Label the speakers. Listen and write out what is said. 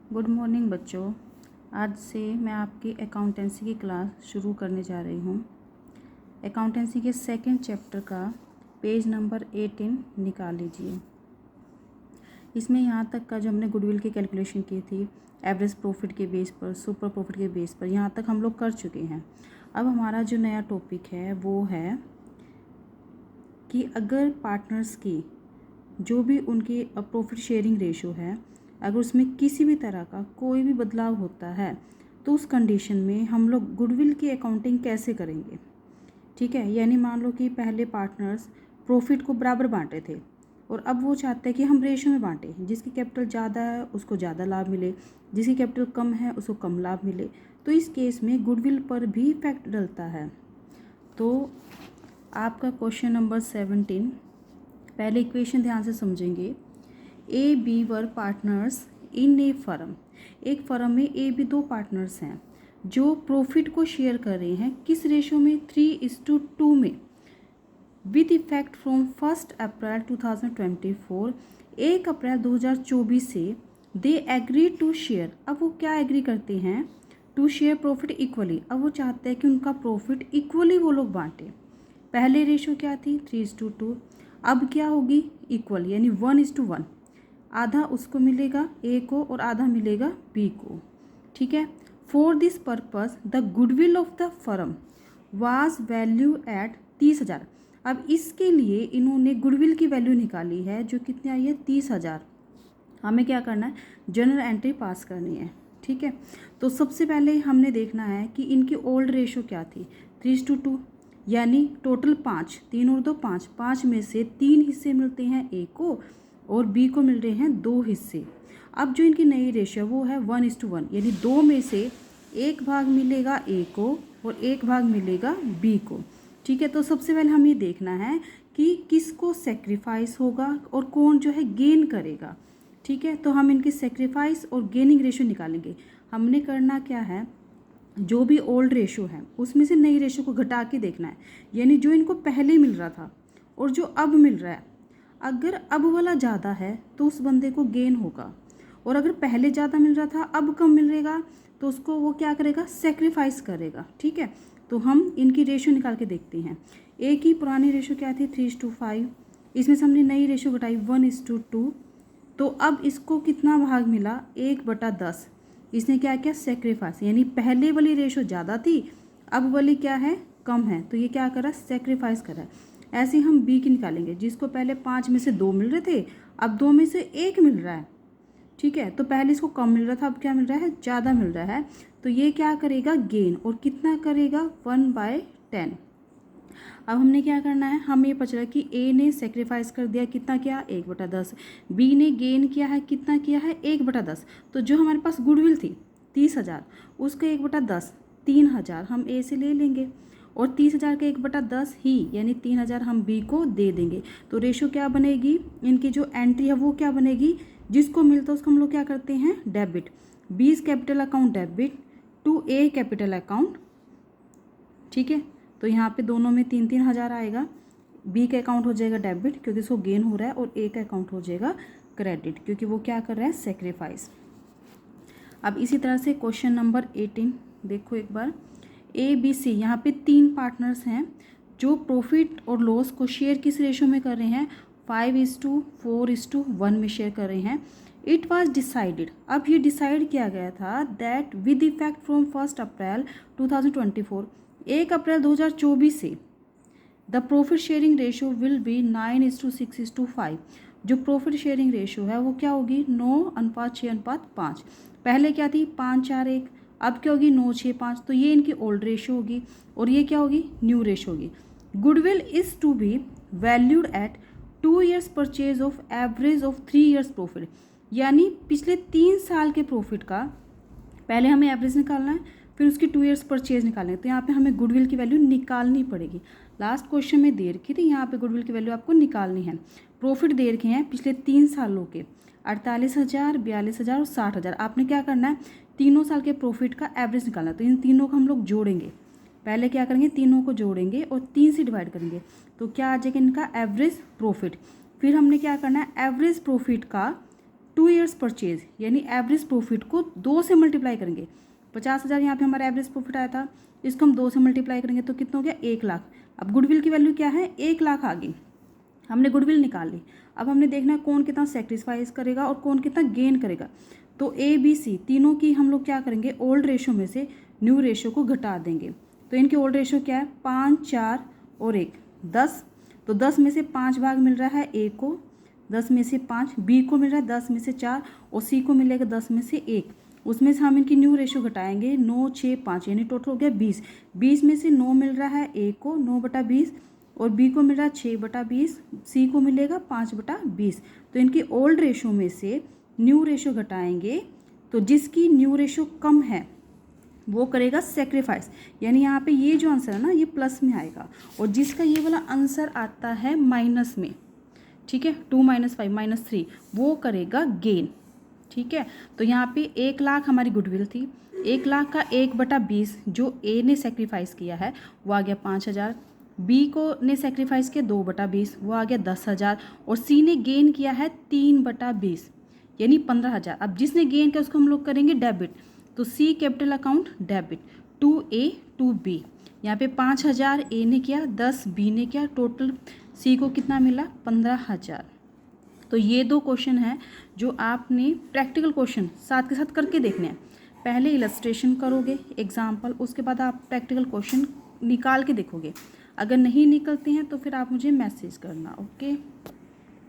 Speaker 1: Good morning बच्चों। आज से मैं आपकी अकाउंटेंसी की क्लास शुरू करने जा रही हूँ। अकाउंटेंसी के सेकंड चैप्टर का पेज नंबर 18 निकाल लीजिए। इसमें यहाँ तक का जो हमने गुडविल की कैलकुलेशन की थी, एवरेज प्रॉफिट के बेस पर, सुपर प्रॉफिट के बेस पर, यहाँ तक हम लोग कर चुके हैं। अब हमारा जो नया टॉपिक है वो है कि अगर पार्टनर्स की जो भी उनकी प्रॉफिट शेयरिंग रेशो है, अगर उसमें किसी भी तरह का कोई भी बदलाव होता है तो उस कंडीशन में हम लोग गुडविल की अकाउंटिंग कैसे करेंगे। ठीक है, यानी मान लो कि पहले पार्टनर्स प्रॉफिट को बराबर बांटे थे और अब वो चाहते हैं कि हम रेशो में बांटें, जिसकी कैपिटल ज़्यादा है उसको ज़्यादा लाभ मिले, जिसकी कैपिटल कम है उसको कम लाभ मिले। तो इस केस में गुडविल पर भी इफेक्ट डलता है। तो आपका क्वेश्चन नंबर 17, पहले इक्वेशन ध्यान से समझेंगे। A B were partners in a firm. एक फर्म में ए बी दो पार्टनर्स हैं जो प्रॉफिट को शेयर कर रहे हैं। किस रेशो में? 3:2 में। विद इफेक्ट फ्रॉम 1 अप्रैल 2024, 1 अप्रैल 2024 से दे एग्री टू शेयर। अब वो क्या एग्री करते हैं? To share profit equally. अब वो चाहते हैं कि उनका प्रॉफिट इक्वली वो लोग बांटे। पहले रेशो क्या थी? 3:2। अब क्या होगी? इक्वल, यानी 1:1। आधा उसको मिलेगा ए को और आधा मिलेगा बी को। ठीक है। For this purpose the goodwill of the firm was value at 30,000। अब इसके लिए इन्होंने गुडविल की वैल्यू निकाली है जो कितनी आई है? 30,000। हमें क्या करना है? जनरल एंट्री पास करनी है। ठीक है। तो सबसे पहले हमने देखना है कि इनकी ओल्ड रेशो क्या थी? 3:2, यानी टोटल 5, 3 और 2 5, 5 में से 3 हिस्से मिलते हैं ए को और बी को मिल रहे हैं 2 हिस्से। अब जो इनकी नई रेशो है वो है 1:1, यानी 2 में से 1 भाग मिलेगा ए को और 1 भाग मिलेगा बी को। ठीक है। तो सबसे पहले हम ये देखना है कि किसको सेक्रीफाइस होगा और कौन जो है गेन करेगा। ठीक है। तो हम इनकी सेक्रीफाइस और गेनिंग रेशो निकालेंगे। हमने करना क्या है? जो भी ओल्ड रेशो है उसमें से नई रेशो को घटा के देखना है, यानी जो इनको पहले मिल रहा था और जो अब मिल रहा है। अगर अब वाला ज़्यादा है तो उस बंदे को गेन होगा, और अगर पहले ज़्यादा मिल रहा था अब कम मिलेगा तो उसको वो क्या करेगा? सेक्रीफाइस करेगा। ठीक है। तो हम इनकी रेशो निकाल के देखते हैं। ए की पुरानी रेशो क्या थी? 3:5। इसमें से हमने नई रेशो घटाई 1:2। तो अब इसको कितना भाग मिला? 1/10। इसने क्या किया? सेक्रीफाइस, यानी पहले वाली रेशो ज़्यादा थी, अब वाली क्या है? कम है। तो ये क्या कर रहा है? सेक्रीफाइस कर रहा है। ऐसे हम बी की निकालेंगे, जिसको पहले 5 में से 2 मिल रहे थे, अब 2 में से 1 मिल रहा है। ठीक है। तो पहले इसको कम मिल रहा था, अब क्या मिल रहा है? ज़्यादा मिल रहा है। तो ये क्या करेगा? गेन। और कितना करेगा? 1/10। अब हमने क्या करना है? हमें ये पता चला कि ए ने सेक्रीफाइस कर दिया, कितना किया? 1/10। बी ने गेन किया है, कितना किया है? 1/10। तो जो हमारे पास गुडविल थी 30,000, उसका 1/10 3,000 हम ए से ले लेंगे और 30,000 का 1/10 ही, यानी 3,000 हम बी को दे देंगे। तो रेशो क्या बनेगी? इनकी जो एंट्री है वो क्या बनेगी? जिसको मिलता है उसको हम लोग क्या करते हैं? Debit. B's capital account debit to A capital account. ठीक है। तो यहाँ पे दोनों में 3,000 आएगा। बी का अकाउंट हो जाएगा डेबिट क्योंकि इसको गेन हो रहा है, और ए का अकाउंट हो जाएगा क्रेडिट क्योंकि वो क्या कर रहा है? सेक्रीफाइस। अब इसी तरह से क्वेश्चन नंबर 18 देखो एक बार। ए बी सी, यहाँ पे 3 पार्टनर्स हैं जो प्रॉफिट और लॉस को शेयर किस रेशो में कर रहे हैं? 5:4:1 में शेयर कर रहे हैं। इट वॉज डिसाइडेड, अब ये डिसाइड किया गया था दैट विद इफेक्ट फ्रॉम 1 अप्रैल 2024, 1 अप्रैल 2024 से the profit sharing ratio will be 9:6:5। जो प्रॉफिट शेयरिंग रेशो है वो क्या होगी? 9:6:5। पहले क्या थी? 5:4:1। अब क्या होगी? 9:6:5। तो ये इनकी ओल्ड रेशो होगी और ये क्या होगी? न्यू रेशो होगी। Goodwill is to be valued at 2 years purchase of average of 3 years profit, यानी पिछले 3 साल के प्रॉफिट का पहले हमें एवरेज निकालना है, फिर उसकी 2 years परचेज निकालना है। तो यहाँ पे हमें गुडविल की वैल्यू निकालनी पड़ेगी। लास्ट क्वेश्चन में दे रखी थी, यहाँ पे गुडविल की वैल्यू आपको निकालनी है। प्रॉफिट दे रखे हैं पिछले 3 सालों के 48,000, 42,000 और 60,000। आपने क्या करना है? तीनों साल के प्रॉफिट का एवरेज निकालना है। तो इन तीनों को हम लोग जोड़ेंगे। पहले क्या करेंगे? तीनों को जोड़ेंगे और 3 से डिवाइड करेंगे तो क्या आ जाएगा? इनका एवरेज प्रॉफिट। फिर हमने क्या करना है? एवरेज प्रॉफिट का 2 ईयर्स परचेज यानी एवरेज प्रॉफिट को 2 से मल्टीप्लाई करेंगे। 50,000 यहाँ पे हमारा एवरेज प्रॉफिट आया था, इसको हम 2 से मल्टीप्लाई करेंगे तो कितना हो गया 1 लाख। अब गुडविल की वैल्यू क्या है 1 लाख आ गई, हमने गुडविल निकाल ली। अब हमने देखना है कौन कितना सेक्रीफाइस करेगा और कौन कितना गेन करेगा। तो ए बी सी तीनों की हम लोग क्या करेंगे, ओल्ड रेशो में से न्यू रेशो को घटा देंगे। तो इनके ओल्ड रेशो क्या है 5, 4 और 1 10। तो 10 में से 5 भाग मिल रहा है ए को, 10 में से 5 बी को मिल रहा है 10 में से 4 और सी को मिलेगा 10 में से 1। उसमें से हम इनकी न्यू रेशो घटाएंगे 9, 6, 5 यानी टोटल हो गया 20। 20 में से 9 मिल रहा है ए को 9/20 और बी को मिल रहा है 6/20, सी को मिलेगा 5/20। तो इनकी ओल्ड रेशो में से न्यू रेशो घटाएंगे तो जिसकी न्यू रेशो कम है वो करेगा सेक्रीफाइस, यानी यहाँ पे ये जो आंसर है ना ये प्लस में आएगा और जिसका ये वाला आंसर आता है माइनस में, ठीक है 2 - 5 - 3 वो करेगा गेन। ठीक है, तो यहाँ पे 1 लाख हमारी गुडविल थी, 1 लाख का 1/20 जो ए ने सेक्रीफाइस किया है वो आ गया 5,000, बी को ने सेक्रीफाइस किया 2/20 वो आ गया 10,000 और सी ने गेन किया है 3/20 यानी 15,000। अब जिसने गेन किया उसको हम लोग करेंगे डेबिट, तो सी capital account debit 2A 2B। यहाँ पे 5,000 ए ने किया, 10 बी ने किया, टोटल सी को कितना मिला 15,000। तो ये 2 क्वेश्चन हैं जो आपने प्रैक्टिकल क्वेश्चन साथ के साथ करके देखने हैं। पहले इलस्ट्रेशन करोगे एग्जाम्पल, उसके बाद आप प्रैक्टिकल क्वेश्चन निकाल के देखोगे। अगर नहीं निकलते हैं तो फिर आप मुझे मैसेज करना। ओके।